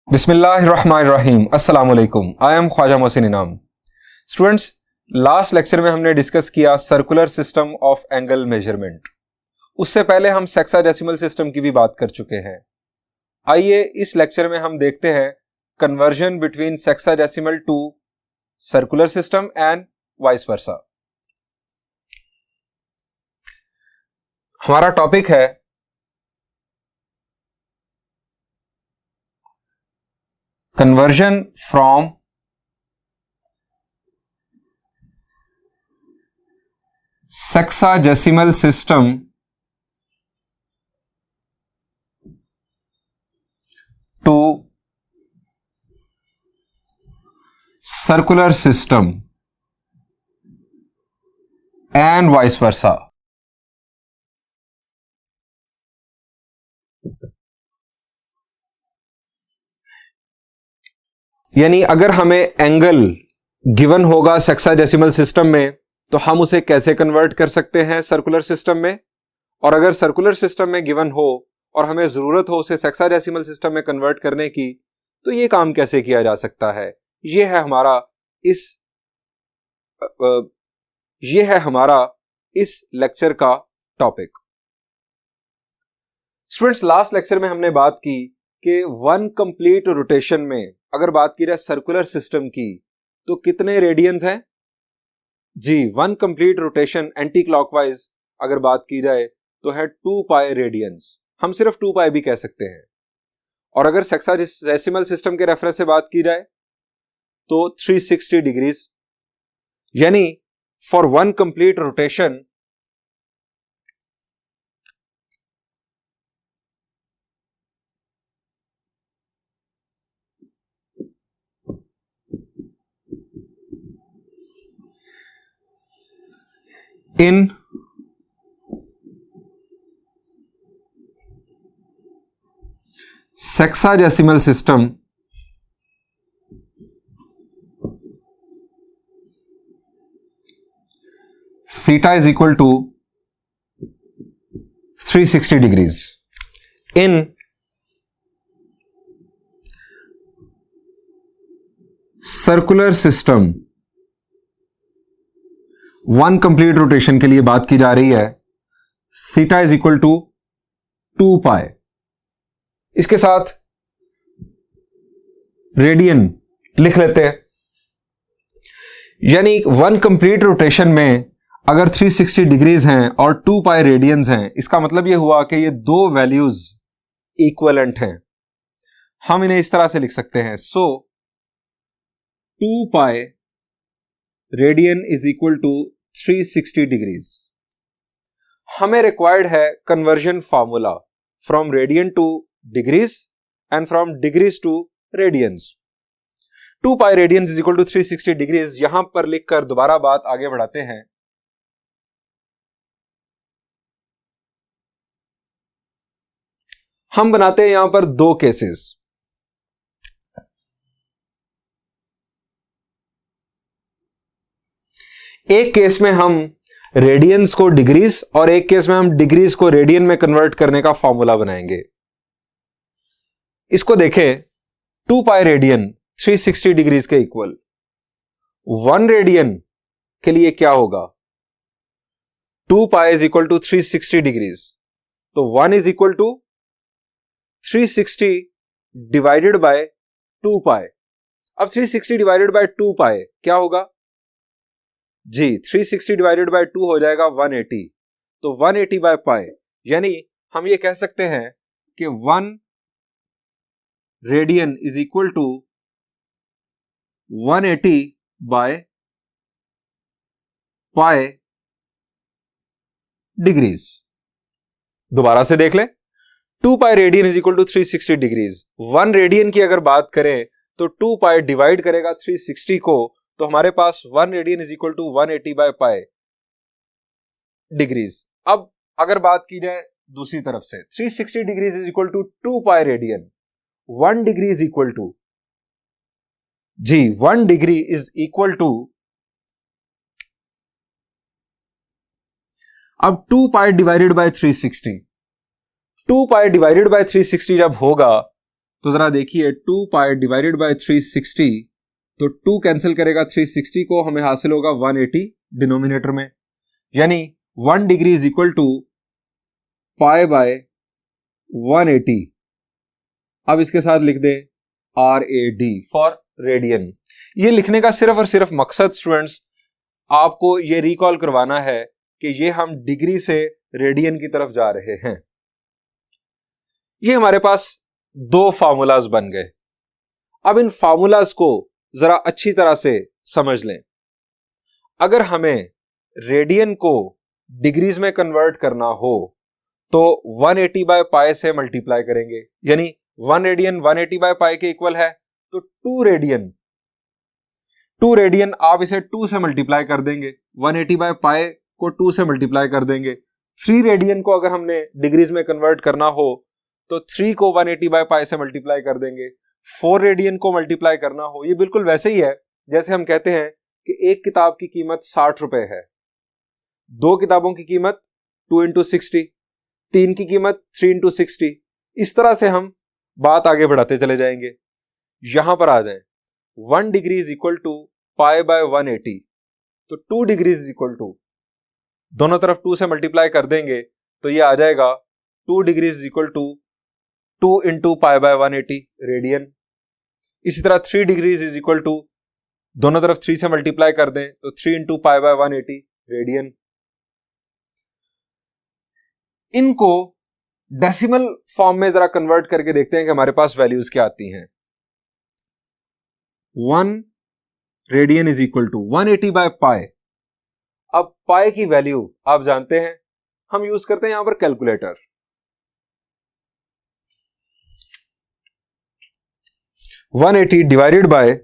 बिस्मिल्लाहिर्रहमानिर्रहीम अस्सलाम वालेकुम। आई एम ख्वाजा मोहसिन इनाम। स्टूडेंट्स, लास्ट लेक्चर में हमने डिस्कस किया circular system of angle measurement. उससे पहले हम सेक्साडेसिमल सिस्टम की भी बात कर चुके हैं। आइए इस लेक्चर में हम देखते हैं conversion between sexadecimal to circular system and vice versa. हमारा टॉपिक है conversion from sexagesimal system to circular system and vice versa। यानी अगर हमें एंगल गिवन होगा सेक्साडेसिमल सिस्टम में तो हम उसे कैसे कन्वर्ट कर सकते हैं सर्कुलर सिस्टम में, और अगर सर्कुलर सिस्टम में गिवन हो और हमें जरूरत हो उसे सेक्साडेसिमल सिस्टम में कन्वर्ट करने की तो ये काम कैसे किया जा सकता है। ये है हमारा इस लेक्चर का टॉपिक। स्टूडेंट्स, लास्ट लेक्चर में हमने बात की कि वन कंप्लीट रोटेशन में अगर बात की जाए सर्कुलर सिस्टम की तो कितने रेडियंस हैं। जी, one complete rotation anti clockwise अगर बात की जाए तो है 2 पाई रेडियंस। हम सिर्फ 2 पाई भी कह सकते हैं। और अगर सेक्साडेसिमल सिस्टम के रेफरेंस से बात की जाए तो 360 डिग्रीज, यानी for one complete rotation in sexagesimal system theta is equal to 360 degrees। in circular system one complete rotation के लिए बात की जा रही है, थीटा इज इक्वल टू 2 पाई। इसके साथ रेडियन लिख लेते हैं। यानी वन कंप्लीट रोटेशन में अगर 360 डिग्रीज हैं और 2 पाई रेडियंस हैं, इसका मतलब यह हुआ कि ये दो वैल्यूज इक्वलेंट हैं। हम इन्हें इस तरह से लिख सकते हैं। So 2 pi radian is equal to 360 degrees. हमें रिक्वायर्ड है conversion formula from radian to degrees and from degrees to radians. 2 pi radians is equal to 360 degrees यहां पर लिखकर दोबारा बात आगे बढ़ाते हैं। हम बनाते हैं यहां पर दो केसेस। एक केस में हम रेडियंस को डिग्रीज और एक केस में हम डिग्रीज को रेडियन में कन्वर्ट करने का फॉर्मूला बनाएंगे। इसको देखें, 2 पाई रेडियन 360 डिग्रीज के इक्वल। 1 रेडियन के लिए क्या होगा? 2 pi is equal to 360 degrees, तो 1 is equal to 360 divided by 2 pi. अब 360 डिवाइडेड बाय 2 पाई क्या होगा? जी, 360 डिवाइडेड बाय 2 हो जाएगा 180, तो 180 बाय पाई, यानी हम ये कह सकते हैं कि 1 radian is equal to 180 by pi degrees. दोबारा से देख लें, 2 pi radian is equal to 360 degrees. 1 radian की अगर बात करें तो 2 पाई डिवाइड करेगा 360 को, तो हमारे पास 1 radian is equal to 180 by pi degrees. अब अगर बात की जाए दूसरी तरफ से, 360 degrees is equal to 2 pi radian. 1 degree is equal to, जी 1 डिग्री इज इक्वल टू, अब 2 pi divided by 360। 2 pi divided by 360 जब होगा तो जरा देखिए 2 पाई डिवाइडेड बाय 360, तो 2 कैंसिल करेगा 360 को, हमें हासिल होगा 180 डिनोमिनेटर में, यानी 1 degree is equal to pi by 180। अब इसके साथ लिख दें RAD फॉर रेडियन। ये लिखने का सिर्फ और सिर्फ मकसद स्टूडेंट्स आपको ये रिकॉल करवाना है कि ये हम डिग्री से रेडियन की तरफ जा रहे हैं। ये हमारे पास 2 फार्मूलाज बन गए। अब इन फार्मूलाज को जरा अच्छी तरह से समझ लें। अगर हमें रेडियन को डिग्रीज में कन्वर्ट करना हो तो 180 बाय पाई से मल्टीप्लाई करेंगे, यानी 1 रेडियन 180 बाय पाई के इक्वल है, तो 2 रेडियन आप इसे 2 से मल्टीप्लाई कर देंगे, 180 बाय पाई को 2 से मल्टीप्लाई कर देंगे। 3 रेडियन को अगर हमने डिग्रीज में कन्वर्ट करना हो तो 3 को 180 बाय पाई से मल्टीप्लाई कर देंगे। 4 रेडियन को मल्टीप्लाई करना हो, ये बिल्कुल वैसे ही है जैसे हम कहते हैं कि एक किताब की कीमत 60 रुपए है, 2 किताबों की कीमत 2 इंटू 60, 3 की कीमत 3 इंटू 60। इस तरह से हम बात आगे बढ़ाते चले जाएंगे। यहां पर आ जाएं, 1 degree is equal to pi by 180, तो 2 डिग्री इज इक्वल टू, दोनों तरफ 2 से मल्टीप्लाई कर देंगे तो ये आ जाएगा 2 degree is equal to 2 into pi by 180 radian. इसी तरह 3 डिग्रीज इज इक्वल टू, दोनों तरफ 3 से मल्टीप्लाई कर दें तो 3 इंटू पाई बाय 180 रेडियन। इनको डेसिमल फॉर्म में जरा कन्वर्ट करके देखते हैं कि हमारे पास वैल्यूज क्या आती हैं। 1 radian is equal to 180 by pi. अब पाई की वैल्यू आप जानते हैं, हम यूज करते हैं यहां पर calculator. 180 divided by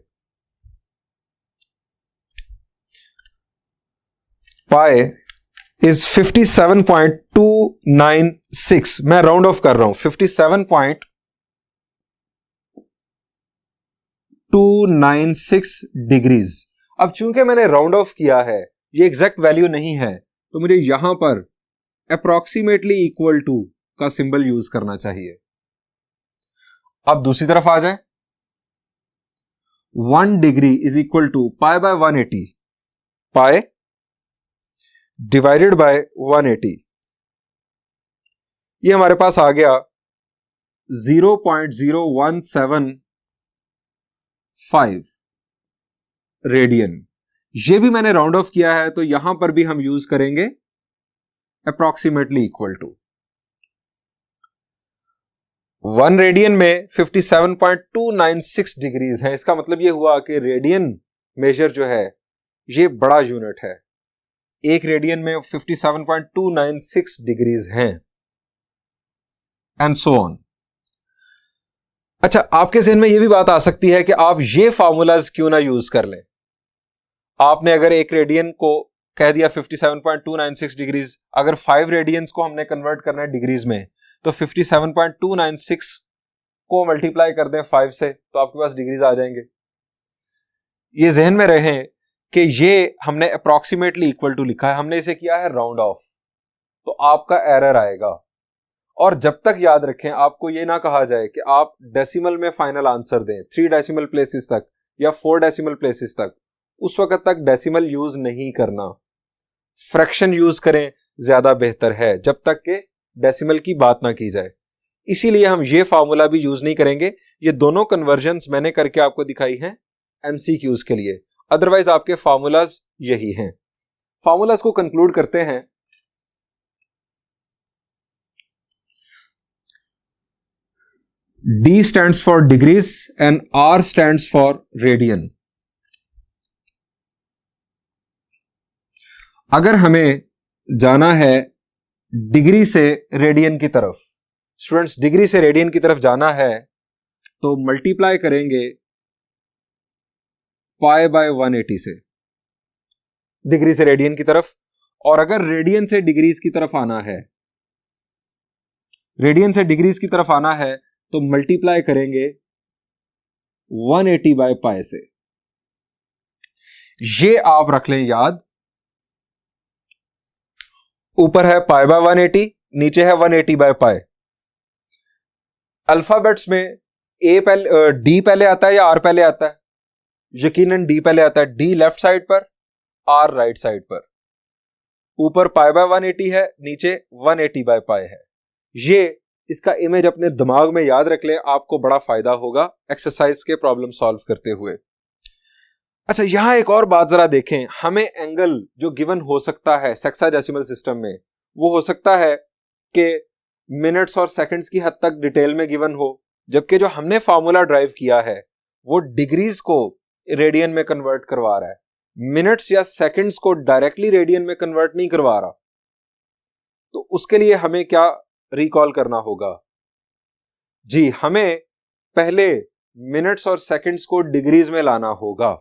pi is 57.296। मैं राउंड ऑफ कर रहा हूं, 57.296 डिग्रीज। अब चूंकि मैंने राउंड ऑफ किया है, ये एग्जैक्ट वैल्यू नहीं है, तो मुझे यहां पर अप्रोक्सीमेटली इक्वल टू का सिंबल यूज करना चाहिए। अब दूसरी तरफ आ जाए, 1 degree is equal to pi by 180, pi divided by 180, ये हमारे पास आ गया 0.0175 रेडियन। ये भी मैंने राउंड ऑफ किया है, तो यहां पर भी हम यूज करेंगे अप्रोक्सीमेटली इक्वल टू। 1 रेडियन में 57.296 डिग्रीज है। इसका मतलब यह हुआ कि रेडियन मेजर जो है ये बड़ा यूनिट है। 1 रेडियन में 57.296 डिग्रीज हैं, एंड सो ऑन। अच्छा, आपके ज़हन में यह भी बात आ सकती है कि आप ये फार्मूलाज क्यों ना यूज कर लें। आपने अगर 1 रेडियन को कह दिया 57.296 डिग्रीज, अगर 5 रेडियंस को हमने कन्वर्ट करना है डिग्रीज में, तो 57.296 को मल्टीप्लाई कर दें 5 से, तो आपके पास डिग्रीज आ जाएंगे। ये जहन में रहे कि ये हमने अप्रोक्सीमेटली इक्वल टू लिखा है, हमने इसे किया है राउंड ऑफ, तो आपका एरर आएगा। और जब तक याद रखें, आपको ये ना कहा जाए कि आप डेसिमल में फाइनल आंसर दें 3 डेसिमल प्लेसेस तक या 4 डेसिमल प्लेसेस तक, उस वक्त तक डेसिमल यूज नहीं करना। फ्रैक्शन यूज करें, ज्यादा बेहतर है, जब तक कि डेसिमल की बात ना की जाए। इसीलिए हम ये फार्मूला भी यूज नहीं करेंगे। ये दोनों कन्वर्जन्स मैंने करके आपको दिखाई हैं एमसीक्यूज के लिए, अदरवाइज आपके फार्मूलाज यही हैं। फार्मूलाज को कंक्लूड करते हैं। D stands for degrees and R stands for radian। अगर हमें जाना है डिग्री से रेडियन की तरफ, स्टूडेंट्स डिग्री से रेडियन की तरफ जाना है तो मल्टीप्लाई करेंगे पाई बाय 180 से डिग्री से रेडियन की तरफ। और अगर रेडियन से डिग्रीज की तरफ आना है, रेडियन से डिग्रीज की तरफ आना है तो मल्टीप्लाई करेंगे 180 बाय पाई से। ये आप रख लें याद, ऊपर है पाई बाय 180, नीचे है 180 बाय पाई। अल्फाबेट्स में डी पहले आता है या आर पहले आता है? यकीनन डी पहले आता है। डी लेफ्ट साइड पर, आर राइट साइड पर। ऊपर पाई बाय 180 है, नीचे 180 बाय पाई है। ये इसका इमेज अपने दिमाग में याद रख ले, आपको बड़ा फायदा होगा एक्सरसाइज के प्रॉब्लम सॉल्व करते हुए। अच्छा, यहां एक और बात जरा देखें, हमें एंगल जो गिवन हो सकता है सेक्साडेसिमल सिस्टम में, वो हो सकता है कि मिनट्स और सेकंड्स की हद तक डिटेल में गिवन हो, जबकि जो हमने फार्मूला ड्राइव किया है वो डिग्रीज को रेडियन में कन्वर्ट करवा रहा है, मिनट्स या सेकंड्स को डायरेक्टली रेडियन में कन्वर्ट नहीं करवा रहा। तो उसके लिए हमें क्या रिकॉल करना होगा? जी, हमें पहले मिनट्स और सेकंड्स को डिग्रीज में लाना होगा,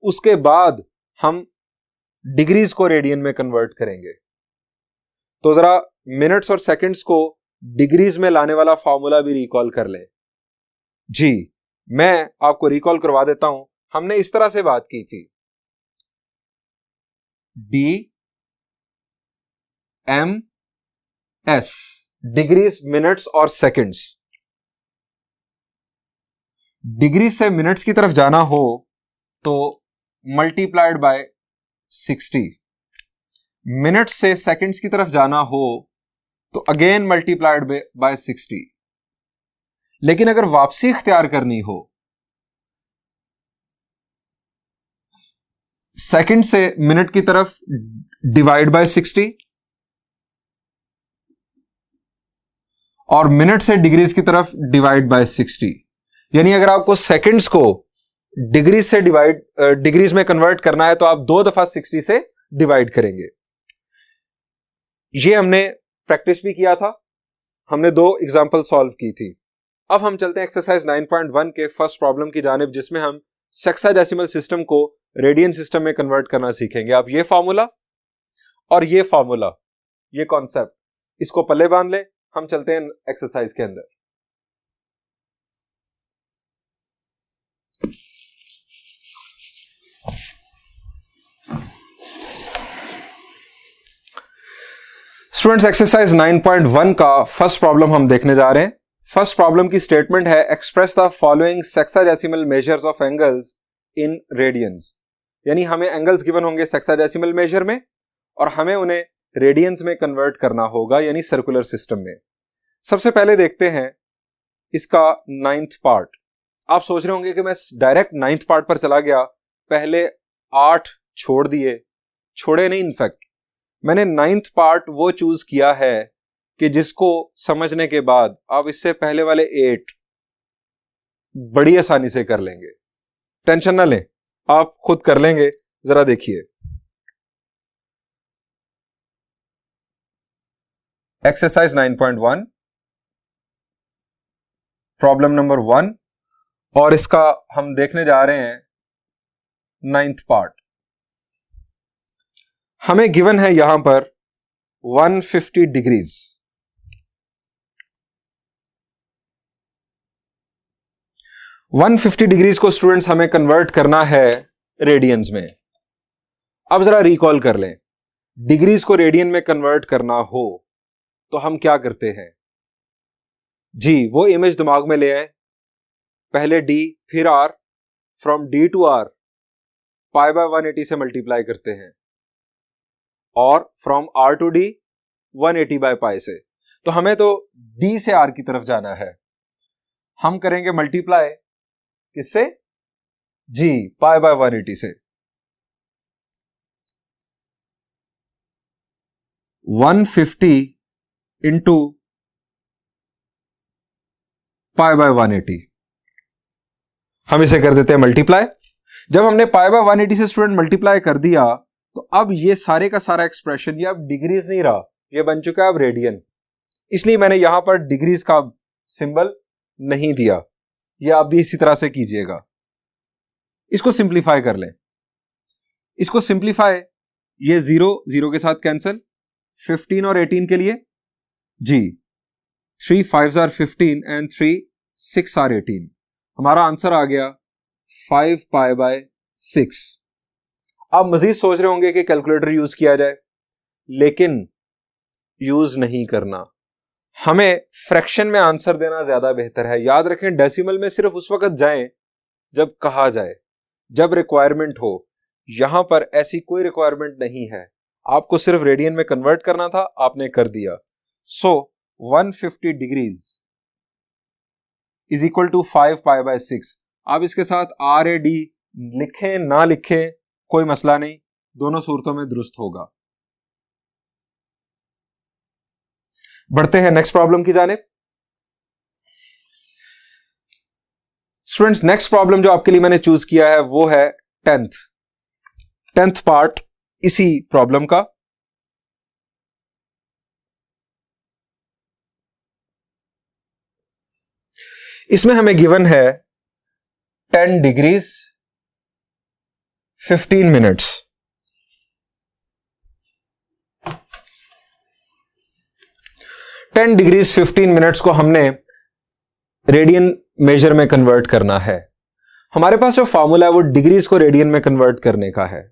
उसके बाद हम डिग्रीज को रेडियन में कन्वर्ट करेंगे। तो जरा मिनट्स और सेकंड्स को डिग्रीज में लाने वाला फॉर्मूला भी रिकॉल कर लें। जी, मैं आपको रिकॉल करवा देता हूं। हमने इस तरह से बात की थी, D M S, degrees, minutes और सेकंड्स। डिग्री से मिनट्स की तरफ जाना हो तो मल्टीप्लाइड बाय 60, मिनट्स से सेकंड्स की तरफ जाना हो तो अगेन मल्टीप्लाइड बाय 60। लेकिन अगर वापसी इख्तियार करनी हो, सेकंड से मिनट की तरफ डिवाइड बाय 60 और मिनट से डिग्रीज की तरफ डिवाइड बाय 60। यानी अगर आपको सेकंड्स को डिग्रीज से डिग्रीज में कन्वर्ट करना है तो आप 2 दफा 60 से डिवाइड करेंगे। ये हमने प्रैक्टिस भी किया था, हमने 2 एग्जांपल सॉल्व की थी। अब हम चलते हैं एक्सरसाइज 9.1 के फर्स्ट प्रॉब्लम की जानिब, जिसमें हम सेक्साडेसिमल सिस्टम को रेडियन सिस्टम में कन्वर्ट करना सीखेंगे। आप ये फॉर्मूला और ये फॉर्मूला, ये कॉन्सेप्ट, इसको पल्ले बांध ले। हम चलते हैं एक्सरसाइज के अंदर। स्टूडेंट्स, एक्सरसाइज 9.1 का फर्स्ट प्रॉब्लम हम देखने जा रहे हैं। फर्स्ट प्रॉब्लम की स्टेटमेंट है, express the following sexagesimal measures of angles in radiance. यानी हमें एंगल्स गिवन होंगे सेक्साडेसिमल मेजर में और हमें उन्हें रेडियंस में कन्वर्ट करना होगा, यानी सर्कुलर सिस्टम में। सबसे पहले देखते हैं इसका 9th पार्ट। आप सोच रहे होंगे कि मैं डायरेक्ट 9th पार्ट पर चला गया, पहले 8 छोड़ दिए। छोड़े नहीं, इनफैक्ट मैंने 9th पार्ट वो चूज किया है कि जिसको समझने के बाद आप इससे पहले वाले 8 बड़ी आसानी से कर लेंगे। टेंशन ना लें, आप खुद कर लेंगे। जरा देखिए, एक्सरसाइज 9.1 प्रॉब्लम नंबर 1, और इसका हम देखने जा रहे हैं 9th पार्ट। हमें गिवन है यहां पर 150 डिग्रीज। डिग्रीज को स्टूडेंट्स हमें कन्वर्ट करना है रेडियंस में। अब जरा रिकॉल कर लें, डिग्रीज को रेडियन में कन्वर्ट करना हो तो हम क्या करते हैं? जी, वो इमेज दिमाग में ले आए, पहले डी फिर R, from D to R pi by 180 से मल्टीप्लाई करते हैं, और from R to D 180 by pi से। तो हमें तो डी से आर की तरफ जाना है, हम करेंगे मल्टीप्लाई किससे? जी, पाई बाय 180 से। 150 इंटू पाई बाय 180, हम इसे कर देते हैं मल्टीप्लाई। जब हमने पाई बाय 180 से स्टूडेंट मल्टीप्लाई कर दिया तो अब ये सारे का सारा एक्सप्रेशन, ये अब डिग्रीज नहीं रहा, ये बन चुका है अब रेडियन। इसलिए मैंने यहां पर डिग्रीज का सिंबल नहीं दिया। ये आप भी इसी तरह से कीजिएगा। इसको सिंप्लीफाई कर लें, इसको सिंप्लीफाई, ये 0 के साथ कैंसिल, 15 और 18 के लिए जी, 3 5s are 15 एंड 3 6 are 18। हमारा आंसर आ गया 5 पाई बाय 6। आप मजीद सोच रहे होंगे कि कैलकुलेटर यूज किया जाए, लेकिन यूज नहीं करना। हमें फ्रैक्शन में आंसर देना ज्यादा बेहतर है। याद रखें, डेसिमल में सिर्फ उस वक्त जाएं जब कहा जाए, जब रिक्वायरमेंट हो। यहां पर ऐसी कोई रिक्वायरमेंट नहीं है, आपको सिर्फ रेडियन में कन्वर्ट करना था, आपने कर दिया। So 150 degrees is equal to 5 pi by 6। आप इसके साथ RAD लिखें ना लिखें कोई मसला नहीं, दोनों सूरतों में दुरुस्त होगा। बढ़ते हैं नेक्स्ट प्रॉब्लम की जानिब। स्टूडेंट्स, नेक्स्ट प्रॉब्लम जो आपके लिए मैंने चूज किया है वो है 10th पार्ट इसी प्रॉब्लम का। इसमें हमें गिवन है 10 degrees 15 minutes. Ten degrees 15 minutes को हमने रेडियन मेजर में कन्वर्ट करना है। हमारे पास जो फॉर्मूला है वो डिग्रीज को रेडियन में कन्वर्ट करने का है।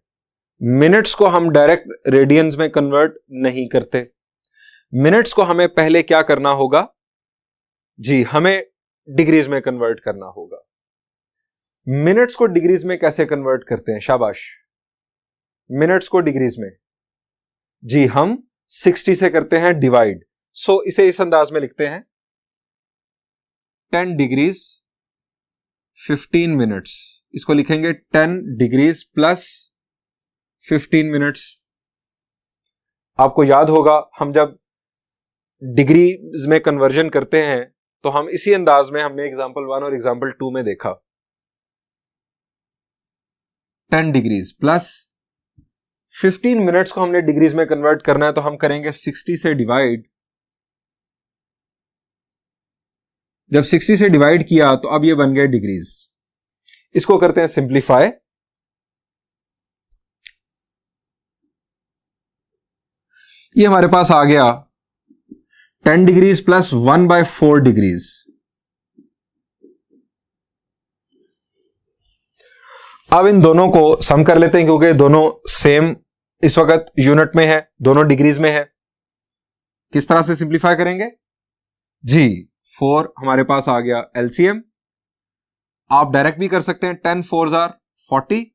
मिनट्स को हम डायरेक्ट रेडियंस में कन्वर्ट नहीं करते। मिनट्स को हमें पहले क्या करना होगा जी, हमें डिग्रीज में कन्वर्ट करना होगा। मिनट्स को डिग्रीज में कैसे कन्वर्ट करते हैं? शाबाश। मिनट्स को डिग्रीज में जी हम 60 से करते हैं डिवाइड। सो इसे इस अंदाज में लिखते हैं 10 डिग्रीज 15 मिनट्स। इसको लिखेंगे 10 डिग्रीज प्लस 15 मिनट्स। आपको याद होगा हम जब डिग्रीज में कन्वर्जन करते हैं तो हम इसी अंदाज में हमने एग्जांपल 1 और एग्जांपल 2 में देखा। 10 डिग्रीज प्लस 15 मिनट्स को हमने डिग्रीज में कन्वर्ट करना है तो हम करेंगे 60 से डिवाइड। जब 60 से डिवाइड किया तो अब ये बन गए डिग्रीज। इसको करते हैं सिंप्लीफाई। ये हमारे पास आ गया 10 डिग्रीज प्लस 1/4 डिग्रीज। अब इन दोनों को सम कर लेते हैं क्योंकि दोनों सेम इस वक्त यूनिट में है, दोनों डिग्रीज में है। किस तरह से सिंप्लीफाई करेंगे जी? 4 हमारे पास आ गया एलसीएम। आप डायरेक्ट भी कर सकते हैं। 10 4s are 40,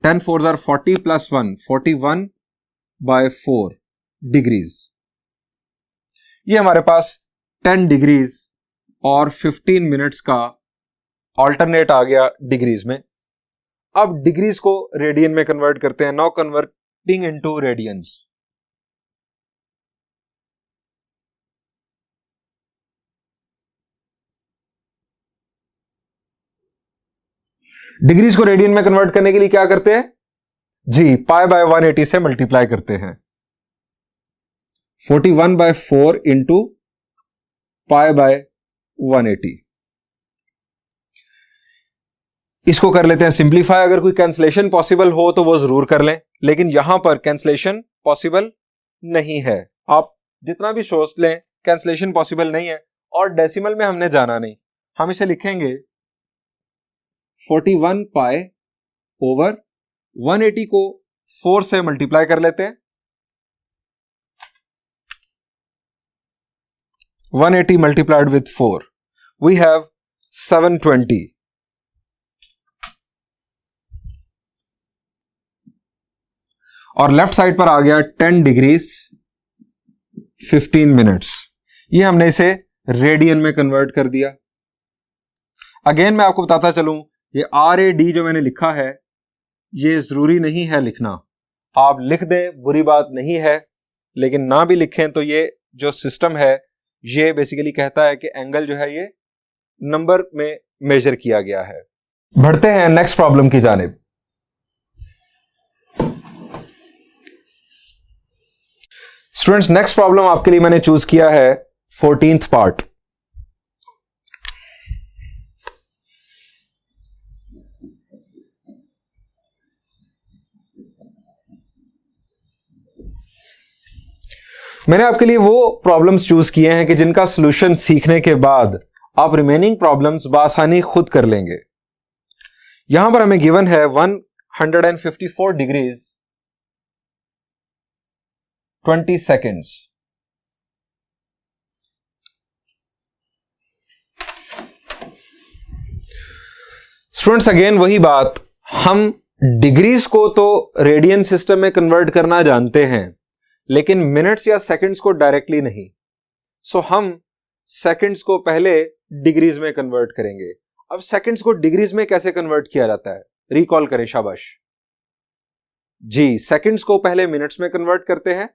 10 4s are 40 plus 1 41/4 degrees. ये हमारे पास 10 डिग्रीज और 15 मिनट्स का ऑल्टरनेट आ गया डिग्रीज में। अब डिग्रीज को रेडियन में कन्वर्ट करते हैं। Now converting into radiance. Degrees को रेडियन में कन्वर्ट करने के लिए क्या करते हैं जी? पाई बाय 180 से मल्टीप्लाई करते हैं। 41/4 इंटू पाई बाय 180। इसको कर लेते हैं सिंप्लीफाई। अगर कोई कैंसलेशन पॉसिबल हो तो वो जरूर कर लें, लेकिन यहां पर कैंसलेशन पॉसिबल नहीं है। आप जितना भी सोच लें कैंसलेशन पॉसिबल नहीं है। और डेसिमल में हमने जाना नहीं, हम इसे लिखेंगे 41 पाई ओवर 180 को 4 से मल्टीप्लाई कर लेते हैं। 180 मल्टीप्लाइड विथ 4 वी हैव 720। और लेफ्ट साइड पर आ गया 10 डिग्रीज 15 मिनट्स। ये हमने इसे रेडियन में कन्वर्ट कर दिया। अगेन मैं आपको बताता चलूं, ये RAD जो मैंने लिखा है ये जरूरी नहीं है लिखना। आप लिख दें, बुरी बात नहीं है, लेकिन ना भी लिखें तो ये जो सिस्टम है ये बेसिकली कहता है कि एंगल जो है ये नंबर में मेजर किया गया है। बढ़ते हैं नेक्स्ट प्रॉब्लम की जानिब। स्टूडेंट्स, नेक्स्ट प्रॉब्लम आपके लिए मैंने चूज किया है 14th पार्ट। मैंने आपके लिए वो प्रॉब्लम्स चूज किए हैं कि जिनका सॉल्यूशन सीखने के बाद आप रिमेनिंग प्रॉब्लम्स बासानी खुद कर लेंगे। यहां पर हमें गिवन है 154 डिग्रीज 20 सेकेंड्स। स्टूडेंट्स अगेन वही बात, हम डिग्रीज को तो रेडियन सिस्टम में कन्वर्ट करना जानते हैं, लेकिन मिनट्स या सेकंड्स को डायरेक्टली नहीं। सो हम सेकंड्स को पहले डिग्रीज में कन्वर्ट करेंगे। अब सेकंड्स को डिग्रीज में कैसे कन्वर्ट किया जाता है, रिकॉल करें, शाबाश जी। सेकंड्स को पहले मिनट्स में कन्वर्ट करते हैं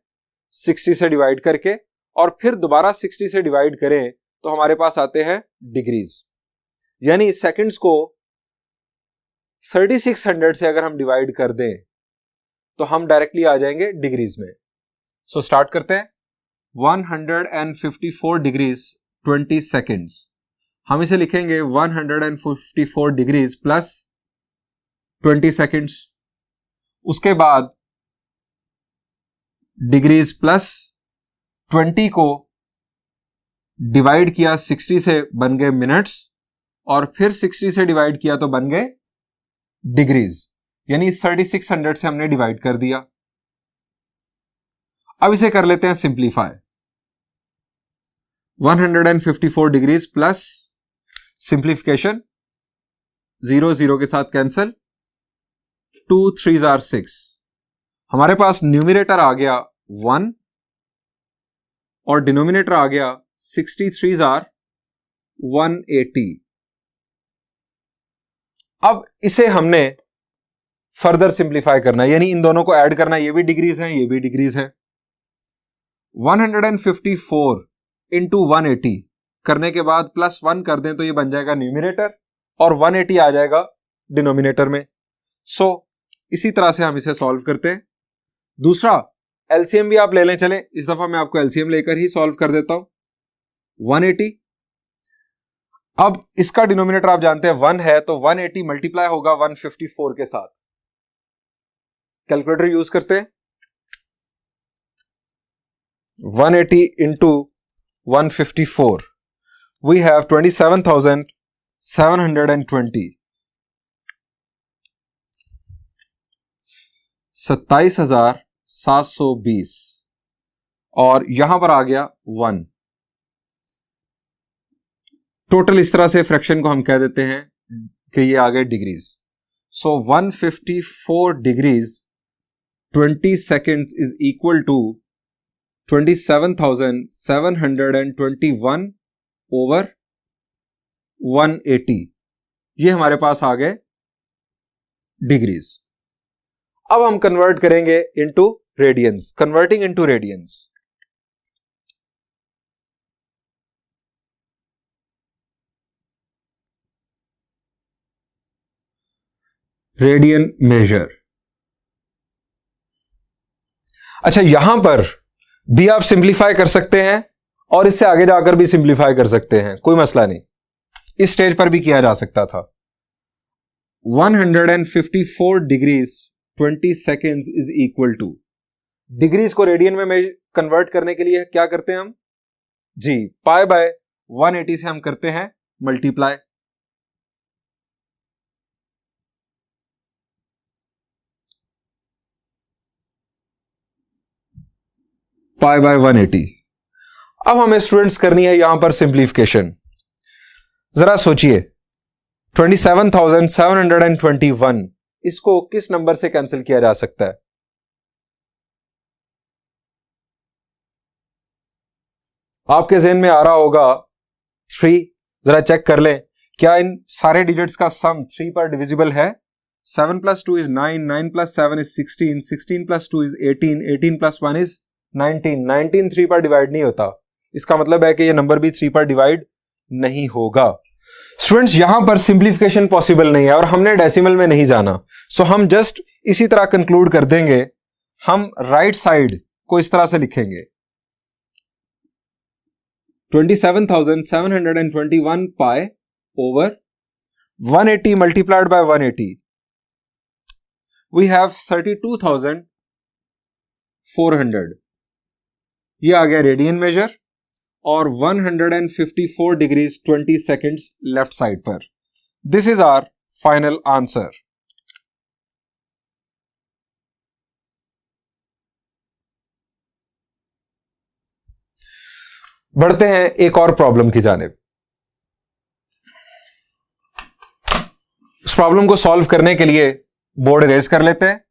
60 से डिवाइड करके, और फिर दोबारा 60 से डिवाइड करें तो हमारे पास आते हैं डिग्रीज। यानी सेकंड्स को 3600 से अगर हम डिवाइड कर दें तो हम डायरेक्टली आ जाएंगे डिग्रीज में। सो स्टार्ट करते हैं। 154 डिग्रीज 20 सेकेंड्स, हम इसे लिखेंगे 154 डिग्रीज प्लस 20 सेकेंड्स। उसके बाद डिग्रीज प्लस 20 को डिवाइड किया 60 से, बन गए मिनट्स, और फिर 60 से डिवाइड किया तो बन गए डिग्रीज। यानी 3600 से हमने डिवाइड कर दिया। अब इसे कर लेते हैं सिंप्लीफाई। 154 डिग्रीज प्लस सिंप्लीफिकेशन, 0 0 के साथ कैंसल, 2 3 आर 6। हमारे पास न्यूमिनेटर आ गया 1 और डिनोमिनेटर आ गया 63 आर 180। अब इसे हमने फर्दर सिंप्लीफाई करना है, यानी इन दोनों को ऐड करना है। ये भी डिग्रीज हैं, ये भी डिग्रीज हैं। 154 इंटू 180 करने के बाद प्लस 1 कर दें तो ये बन जाएगा न्यूमिनेटर, और 180 आ जाएगा डिनोमिनेटर में। सो इसी तरह से हम इसे सॉल्व करते हैं। दूसरा एलसीएम भी आप ले लें, चलें इस दफा मैं आपको एलसीएम लेकर ही सॉल्व कर देता हूं। 180, अब इसका डिनोमिनेटर आप जानते हैं 1 है, तो 180 मल्टीप्लाई होगा 154 के साथ। कैलकुलेटर यूज करते हैं। 180 इंटू 154, वी हैव 27,720, 27,720, और यहां पर आ गया 1। टोटल इस तरह से फ्रैक्शन को हम कह देते हैं कि ये आ गए degrees. So 154 degrees 20 seconds is equal to 27,721 over 180। ये हमारे पास आ गए डिग्रीज। अब हम कन्वर्ट करेंगे into radiance. Converting into radiance, radian major. अच्छा, यहां पर भी आप सिंप्लीफाई कर सकते हैं और इससे आगे जाकर भी सिंप्लीफाई कर सकते हैं, कोई मसला नहीं। इस स्टेज पर भी किया जा सकता था। 154 degrees 20 seconds is equal to, degrees को रेडियन में कन्वर्ट करने के लिए क्या करते हैं हम जी, पाई बाय 180 से हम करते हैं मल्टीप्लाई। Pi by 180। अब हमें स्टूडेंट्स करनी है यहां पर सिंप्लीफिकेशन। जरा सोचिए, 27,721 इसको किस नंबर से कैंसिल किया जा सकता है? आपके ज़हन में आ रहा होगा 3। जरा चेक कर लें, क्या इन सारे डिजिट्स का सम 3 पर डिविजिबल है? 7 + 2 इज 9, 9 + 7 इज 16, 16 + 2 इज 18, 18 + 1 इज 19, 19 3 पर डिवाइड नहीं होता। इसका मतलब है कि ये नंबर भी 3 पर डिवाइड नहीं होगा। स्टूडेंट्स, यहां पर सिंप्लीफिकेशन पॉसिबल नहीं है और हमने डेसिमल में नहीं जाना। सो हम जस्ट इसी तरह कंक्लूड कर देंगे। हम राइट साइड को इस तरह से लिखेंगे, 27,721 pi over 180 multiplied by 180, we have 32,400। ये आ गया रेडियन मेजर, और 154 डिग्रीज 20 सेकेंड्स लेफ्ट साइड पर। This is our final answer. बढ़ते हैं एक और प्रॉब्लम की जानिब। प्रॉब्लम को सॉल्व करने के लिए बोर्ड इरेज कर लेते हैं।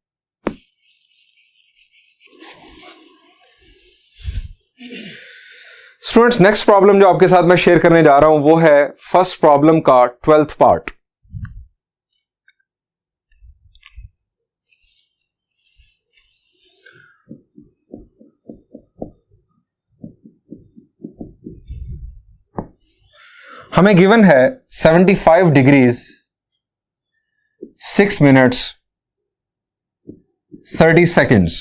स्टूडेंट्स, नेक्स्ट प्रॉब्लम जो आपके साथ मैं शेयर करने जा रहा हूं वो है फर्स्ट प्रॉब्लम का 12th पार्ट। हमें गिवन है 75 डिग्रीज 6 मिनट्स 30 सेकेंड्स।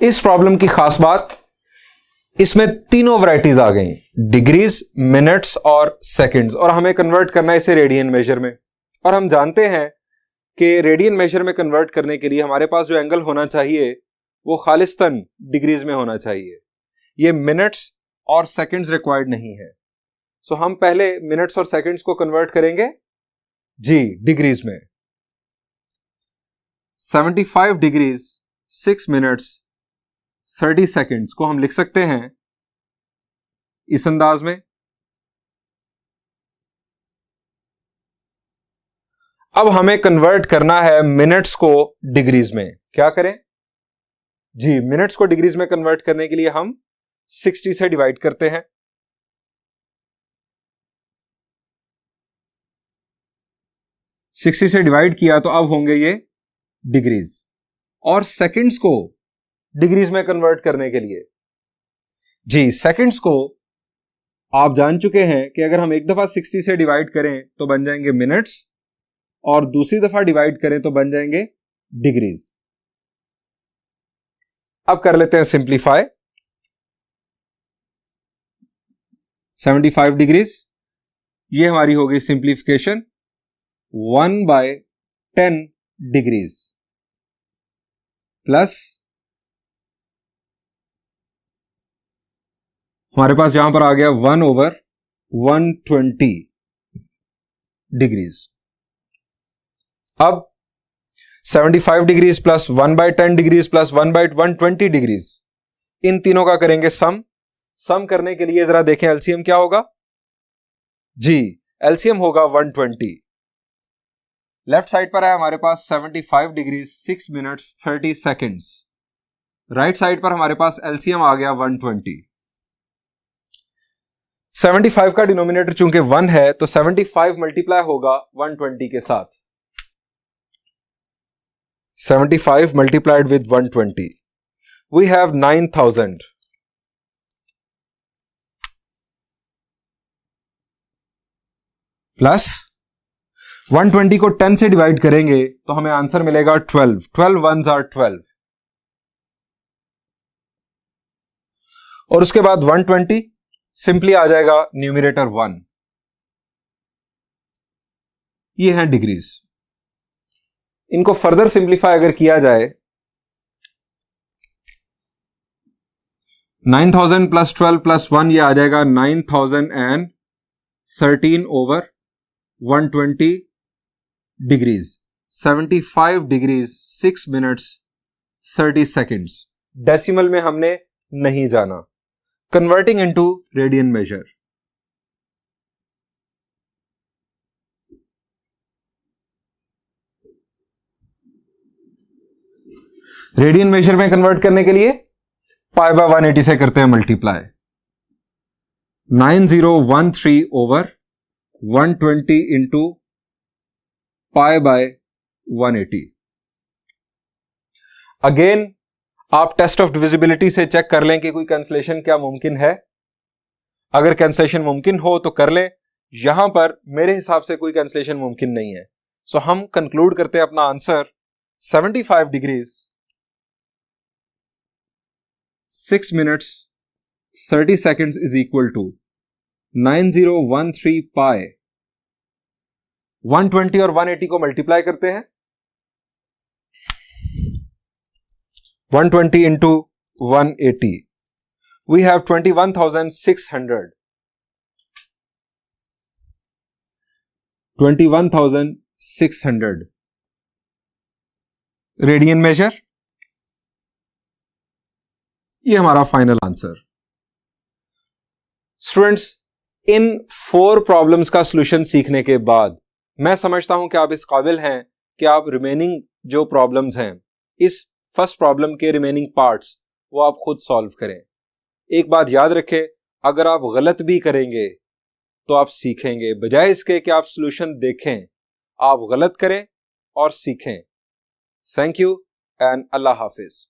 इस प्रॉब्लम की खास बात, इसमें तीनों वैरायटीज आ गई, डिग्रीज, मिनट्स और सेकंड्स, और हमें कन्वर्ट करना है इसे रेडियन मेजर में। और हम जानते हैं कि रेडियन मेजर में कन्वर्ट करने के लिए हमारे पास जो एंगल होना चाहिए वो खालिस्तन डिग्रीज में होना चाहिए। ये मिनट्स और सेकंड्स रिक्वायर्ड नहीं है। सो हम पहले मिनट्स और सेकंड्स को कन्वर्ट करेंगे जी डिग्रीज में। 75 डिग्रीज 6 मिनट्स 30 सेकेंड्स को हम लिख सकते हैं इस अंदाज में। अब हमें कन्वर्ट करना है मिनट्स को डिग्रीज में। क्या करें जी, मिनट्स को डिग्रीज में कन्वर्ट करने के लिए हम 60 से डिवाइड करते हैं। सिक्सटी से डिवाइड किया तो अब होंगे ये डिग्रीज। और सेकंड्स को डिग्रीज में कन्वर्ट करने के लिए जी, सेकंड्स को आप जान चुके हैं कि अगर हम एक दफा 60 से डिवाइड करें तो बन जाएंगे मिनट्स, और दूसरी दफा डिवाइड करें तो बन जाएंगे डिग्रीज। अब कर लेते हैं सिंप्लीफाई। 75 डिग्रीज, ये हमारी होगी सिंप्लीफिकेशन 1/10 डिग्रीज प्लस हमारे पास यहां पर आ गया 1/120 डिग्रीज। अब 75 degrees plus 1/10 degrees plus 1/120 degrees, इन तीनों का करेंगे सम करने के लिए जरा देखें एलसीएम क्या होगा जी, एलसीएम होगा 120। लेफ्ट साइड पर है हमारे पास 75 degrees 6 minutes 30 seconds, right side पर हमारे पास एलसीएम आ गया 120। 75 का डिनोमिनेटर चूंकि 1 है तो 75 मल्टीप्लाई होगा 120 के साथ। 75 multiplied with 120, we have 9000 plus 120 को 10 से डिवाइड करेंगे तो हमें आंसर मिलेगा 12 वंस आर 12, और उसके बाद 120 सिंपली आ जाएगा न्यूमरेटर 1। ये हैं डिग्रीज। इनको फर्दर सिंप्लीफाई अगर किया जाए 9000 प्लस 12 प्लस 1, ये आ जाएगा 9013/120 degrees. 75 degrees 6 minutes 30 seconds. Decimal में हमने नहीं जाना, converting into radian major. Radian major में कन्वर्ट करने के लिए पाई बाय 180 से करते हैं multiply. 9013/120 into pi by 180। Again आप टेस्ट ऑफ डिविजिबिलिटी से चेक कर लें कि कोई कैंसलेशन क्या मुमकिन है। अगर कैंसलेशन मुमकिन हो तो कर लें, यहां पर मेरे हिसाब से कोई कैंसलेशन मुमकिन नहीं है। सो हम कंक्लूड करते हैं अपना answer 75 degrees 6 minutes 30 seconds is equal to 9013 pi 120 और 180 को मल्टीप्लाई करते हैं। 120 into 180, we have 21,600. 21,600 radian major. ये हमारा फाइनल आंसर। स्टूडेंट्स, इन 4 प्रॉब्लम्स का सॉल्यूशन सीखने के बाद मैं समझता हूं कि आप इस काबिल हैं कि आप रिमेनिंग जो प्रॉब्लम्स हैं, इस फर्स्ट प्रॉब्लम के रिमेनिंग पार्ट्स वो आप खुद सॉल्व करें। एक बात याद रखें, अगर आप गलत भी करेंगे तो आप सीखेंगे, बजाय इसके कि आप सॉल्यूशन देखें, आप गलत करें और सीखें। Thank you and Allah Hafiz.